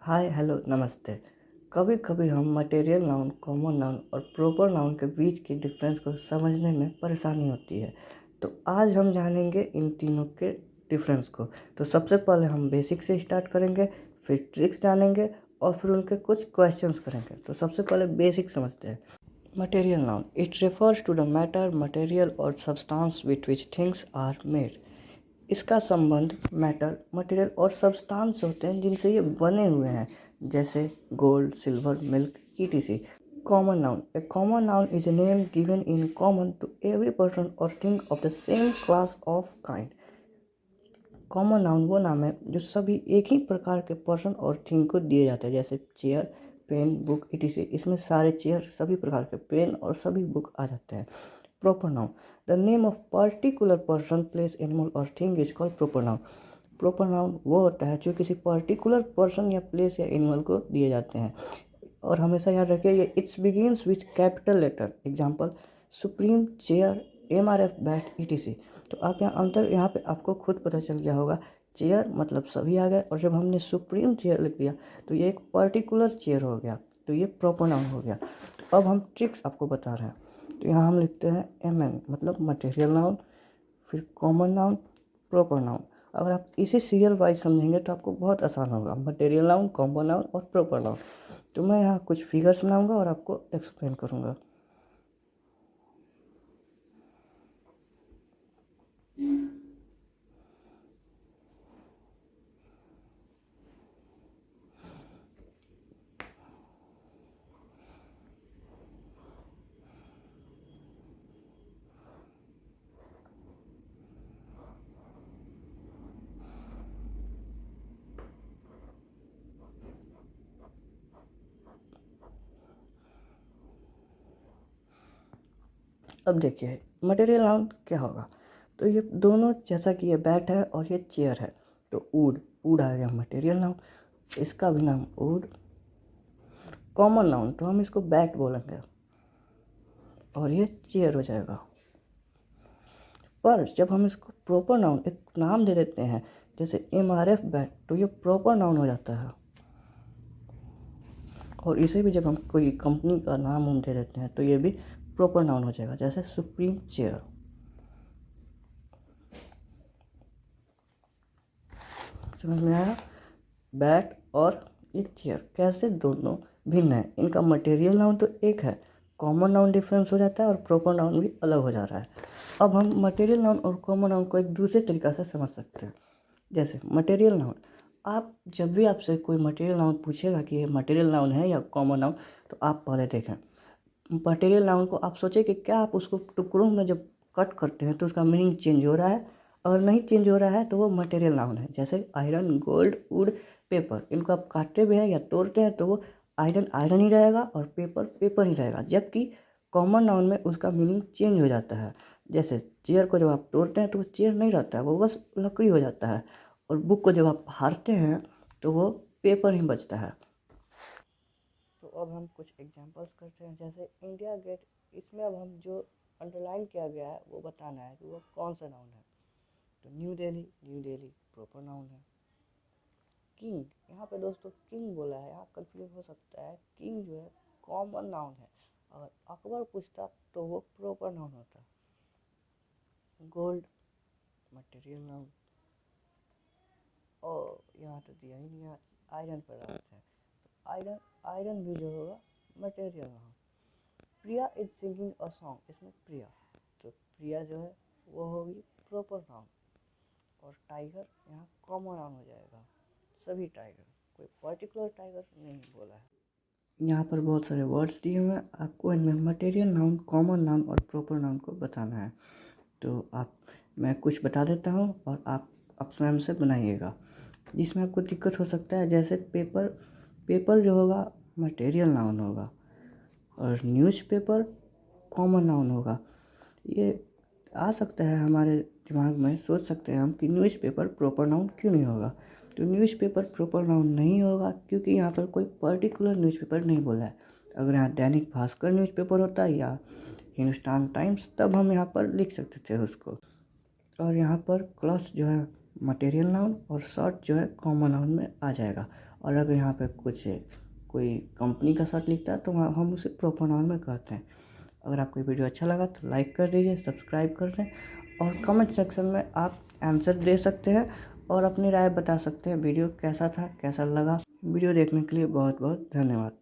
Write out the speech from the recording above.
Hi hello नमस्ते। कभी कभी हम मटेरियल नाउन, कॉमन नाउन और प्रॉपर नाउन के बीच की डिफरेंस को समझने में परेशानी होती है। तो आज हम जानेंगे इन तीनों के डिफरेंस को। तो सबसे पहले हम बेसिक से स्टार्ट करेंगे, फिर ट्रिक्स जानेंगे और फिर उनके कुछ क्वेश्चंस करेंगे। तो सबसे पहले बेसिक समझते हैं। Material noun, it refers to the matter, material और substance with which things are made. इसका संबंध मैटर, मटेरियल और सब्सटेंस होते हैं जिनसे ये बने हुए हैं, जैसे gold, silver, milk, ETC. Common noun, a common noun is a name given in common to every person और thing of the same class of kind. Common noun वो नाम है जो सभी एक ही प्रकार के पर्सन और थिंग को दिए जाते हैं, जैसे चेयर, पेन, बुक, ईटीसी। इसमें सारे चेयर, सभी प्रकार के पेन और सभी बुक आ जाते हैं। Proper noun, the name of particular person, place, animal और thing is called proper noun. Proper noun वो होता है जो किसी पर्टिकुलर पर्सन या प्लेस या एनिमल को दिए जाते हैं। और हमेशा याद रखिए ये it's begins with capital letter. Example, supreme, chair, MRF, bat, ETC। तो आप यहाँ अंतर यहाँ पे आपको खुद पता चल गया होगा। चेयर मतलब सभी आ गए, और जब हमने सुप्रीम चेयर लिख दिया तो ये एक पर्टिकुलर चेयर हो गया, तो ये प्रॉपर नाउन हो गया। अब हम ट्रिक्स आपको बता रहे हैं। तो यहाँ हम लिखते हैं MN मतलब मटेरियल नाउन, फिर कॉमन नाउन, प्रॉपर नाउन। अगर आप इसे सीरियल वाइज समझेंगे तो आपको बहुत आसान होगा। मटेरियल नाउन, कॉमन नाउन और प्रॉपर नाउन। तो मैं यहाँ कुछ फिगर्स बनाऊंगा और आपको एक्सप्लेन करूँगा। अब देखिए मटेरियल नाउन क्या होगा। तो ये दोनों, जैसा कि ये बैट है और ये चेयर है, तो वुड, वुड आ गया मटेरियल नाउन। इसका भी नाम वुड। कॉमन नाउन तो हम इसको बैट बोलेंगे और ये चेयर हो जाएगा। पर जब हम इसको प्रॉपर नाउन एक नाम दे देते हैं, जैसे MRF बैट, तो ये प्रॉपर नाउन हो जाता है। और इसे भी जब हम कोई कंपनी का नाम हम दे देते हैं तो ये भी प्रॉपर नाउन हो जाएगा, जैसे सुप्रीम चेयर। समझ में आया? बैट और ये चेयर कैसे दोनों भिन्न है। इनका मटेरियल नाउन तो एक है, कॉमन नाउन डिफरेंस हो जाता है और प्रॉपर नाउन भी अलग हो जा रहा है। अब हम मटेरियल नाउन और कॉमन नाउन को एक दूसरे तरीक़ा से समझ सकते हैं। जैसे मटेरियल नाउन, आप जब भी आपसे कोई मटेरियल नाउन पूछेगा कि ये मटेरियल नाउन है या कॉमन नाउन, तो आप पहले देखें मटेरियल नाउन को। आप सोचें कि क्या आप उसको टुकड़ों में जब कट करते हैं तो उसका मीनिंग चेंज हो रहा है। अगर नहीं चेंज हो रहा है तो वो मटेरियल नाउन है। जैसे आयरन, गोल्ड, वुड, पेपर, इनको आप काटते भी हैं या तोड़ते हैं तो वो आयरन आयरन ही रहेगा और पेपर पेपर ही रहेगा। जबकि कॉमन नाउन में उसका मीनिंग चेंज हो जाता है। जैसे चेयर को जब आप तोड़ते हैं तो वो चेयर नहीं रहता है, वो बस लकड़ी हो जाता है। और बुक को जब आप फाड़ते हैं तो वो पेपर ही बचता है। तो अब हम कुछ एग्जांपल्स करते हैं, जैसे इंडिया गेट। इसमें अब हम जो अंडरलाइन किया गया है वो बताना है कि वो कौन सा नाउन है। तो new Delhi, new Delhi proper noun है। किंग, यहाँ पे दोस्तों किंग बोला है, यहाँ कंफ्यूज हो सकता है। किंग जो है कॉमन नाउन है, अगर अकबर पूछता तो वो प्रॉपर नाउन होता। गोल्ड मटेरियल नाउन, और यहाँ तो दिया ही नहीं है। आयरन पर आते हैं, तो आयरन, आयरन भी जो होगा material noun. Priya is singing a song, इसमें प्रिया, तो प्रिया जो है वो होगी प्रॉपर नाउन। और टाइगर यहाँ कॉमन नाउन हो जाएगा, सभी टाइगर, कोई पर्टिकुलर टाइगर नहीं बोला है। यहाँ पर बहुत सारे वर्ड्स दिए हुए हैं, आपको इनमें मटेरियल नाउन, कॉमन नाउन और प्रॉपर नाउन को बताना है। तो मैं कुछ बता देता हूँ और आप स्वयं से बनाइएगा। जिसमें आपको दिक्कत हो सकता है, जैसे पेपर, पेपर जो होगा मटेरियल नाउन होगा और न्यूज़पेपर कॉमन नाउन होगा। ये आ सकता है हमारे दिमाग में, सोच सकते हैं हम कि न्यूज़पेपर प्रॉपर नाउन क्यों नहीं होगा। तो न्यूज़पेपर प्रॉपर नाउन नहीं होगा क्योंकि यहाँ पर कोई पर्टिकुलर न्यूज़पेपर नहीं बोला है। अगर यहाँ दैनिक भास्कर न्यूज़पेपर होता है या हिंदुस्तान टाइम्स, तब हम यहाँ पर लिख सकते थे उसको। और यहाँ पर क्लॉथ जो है मटेरियल नाउन और शर्ट जो है कॉमन नाउन में आ जाएगा। और अगर यहाँ पे कुछ कोई कंपनी का शर्ट लिखता है तो हम उसे प्रॉपर नाउन में कहते हैं। अगर आपको ये वीडियो अच्छा लगा तो लाइक कर दीजिए, सब्सक्राइब कर दें और कमेंट सेक्शन में आप आंसर दे सकते हैं और अपनी राय बता सकते हैं वीडियो कैसा था, कैसा लगा। वीडियो देखने के लिए बहुत बहुत धन्यवाद।